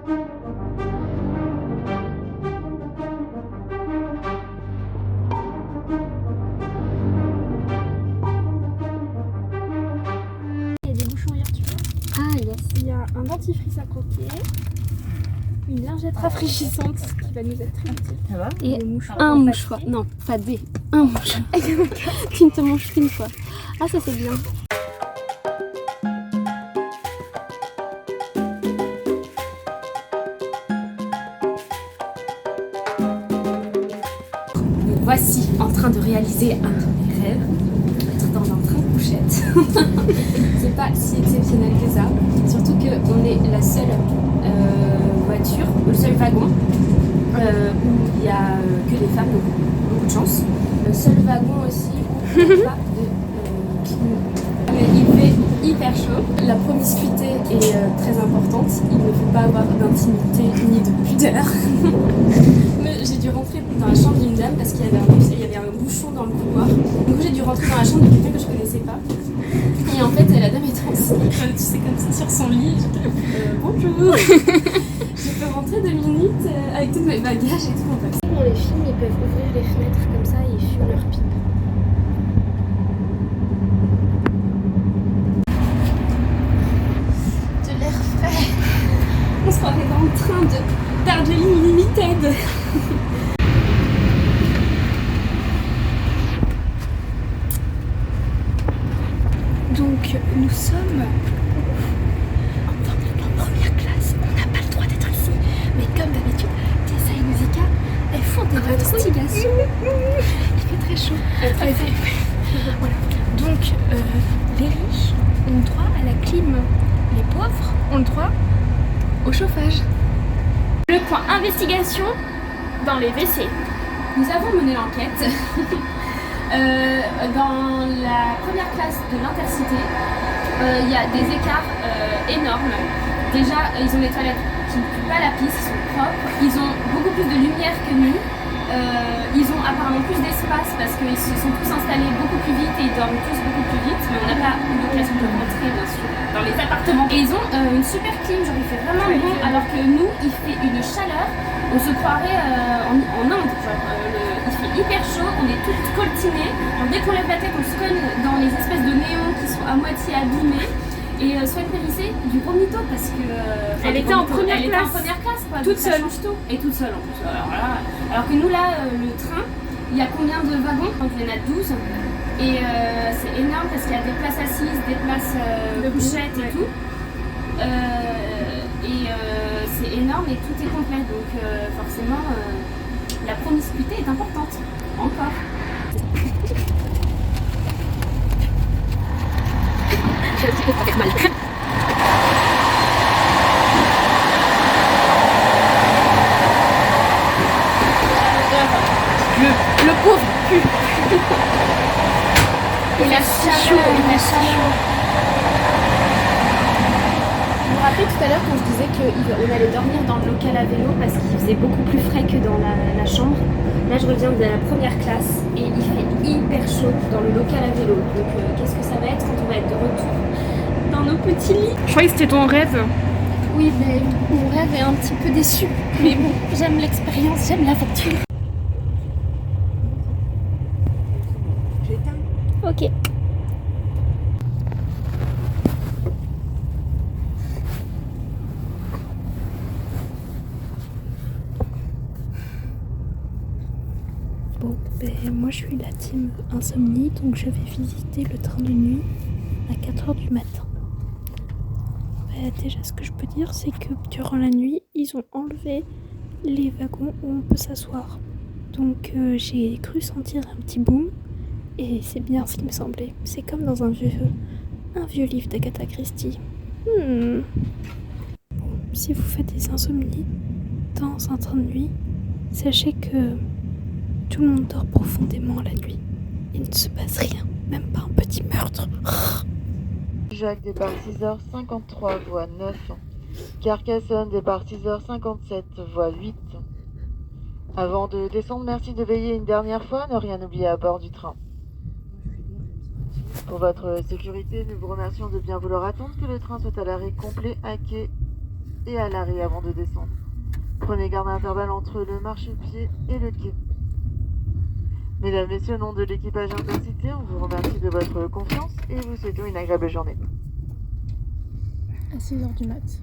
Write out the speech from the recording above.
Il y a des bouchons hier, tu vois. Ah yes. Il y a un dentifrice à croquer, une lingette rafraîchissante qui va nous être très utile. Ça va? Et Et un mouchoir. Non, pas des. Un mouchoir. Qui ne te mange qu'une fois. Ah, ça c'est bien. nous voici en train de réaliser un rêve, être dans un train couchette. C'est pas si exceptionnel que ça, surtout qu'on est la seule voiture, le seul wagon où il n'y a que des femmes, donc beaucoup de chance. Le seul wagon aussi où il n'y a pas de clim. Mais il fait hyper chaud. La promiscuité est très importante. Il ne faut pas avoir d'intimité ni de pudeur. Mais j'ai dû rentrer dans la chambre d'une dame parce qu'il y avait un bouchon dans le couloir. Du coup j'ai dû rentrer dans la chambre de quelqu'un que je connaissais pas. Et en fait la dame était en slip, tu sais, comme ça sur son lit. J'étais bonjour. Je peux rentrer 2 minutes avec tous mes bagages et tout en fait. Dans les films, ils peuvent ouvrir les fenêtres comme ça et ils fument leur pipe. De l'air frais. On se croirait dans le train de Darjeeling Limited. Donc nous sommes en première classe. On n'a pas le droit d'être ici. Mais comme d'habitude, Tessa et Musica, elles font des investigations. Il fait très chaud. Voilà. Donc les riches ont droit à la clim. Les pauvres ont le droit au chauffage. Le point investigation dans les WC. Nous avons mené l'enquête. Dans la première classe de l'Intercité, il y a des écarts énormes. Déjà, ils ont des toilettes qui ne puent pas la pisse, ils sont propres. Ils ont beaucoup plus de lumière que nous. Ils ont apparemment plus d'espace parce qu'ils se sont tous installés beaucoup plus vite et ils dorment tous beaucoup plus vite. Mais on n'a pas eu l'occasion de rentrer, bien sûr, dans les appartements. Et ils ont une super clim, genre il fait vraiment bon, alors que nous, il fait une chaleur. On se croirait en Inde, genre, il fait hyper chaud, on est toutes coltinées. Alors, dès qu'on lève la tête, on se cogne dans les espèces de néons qui sont à moitié abîmés. Et soit périssée du gros mytho parce que Elle était en première classe quoi, toute donc ça seule. change tout. Et toute seule en plus. Alors que nous là, le train, il y a combien de wagons? Donc il y en a 12. Et c'est énorme parce qu'il y a des places assises, des places de couchettes et tout. C'est énorme et tout est complet. Donc forcément, la promiscuité est importante. Encore. J'ai un petit peu faire mal. Le pauvre pue. Il a si chaud, il a si chaud. Vous vous rappelez tout à l'heure quand je disais qu'on allait dormir dans le local à vélo parce qu'il faisait beaucoup plus frais que dans la chambre. Là je reviens de la première classe et il fait hyper chaud dans le local à vélo. Donc qu'est-ce que ça va être quand on va être de retour dans nos petits lits? Je croyais que c'était ton rêve. Oui, mais mon rêve est un petit peu déçu. Mais bon, j'aime l'expérience, j'aime l'aventure. Ok. Bon, moi je suis la team insomnie, donc je vais visiter le train de nuit à 4h du matin. Déjà, ce que je peux dire, c'est que durant la nuit, ils ont enlevé les wagons où on peut s'asseoir. Donc j'ai cru sentir un petit boom, et c'est bien ce qui me semblait. C'est comme dans un vieux livre d'Agatha Christie. Bon, si vous faites des insomnies dans un train de nuit, sachez que tout le monde dort profondément la nuit. Il ne se passe rien, même pas un petit meurtre. Jacques départ 6h53, voie 9. Carcassonne départ 6h57, voie 8. Avant de descendre, merci de veiller une dernière fois, ne rien oublier à bord du train. Pour votre sécurité, nous vous remercions de bien vouloir attendre que le train soit à l'arrêt complet à quai et à l'arrêt avant de descendre. Prenez garde à l'intervalle entre le marchepied et le quai. Mesdames, Messieurs, au nom de l'équipage Intercité, on vous remercie de votre confiance et vous souhaitons une agréable journée. À 6h du mat.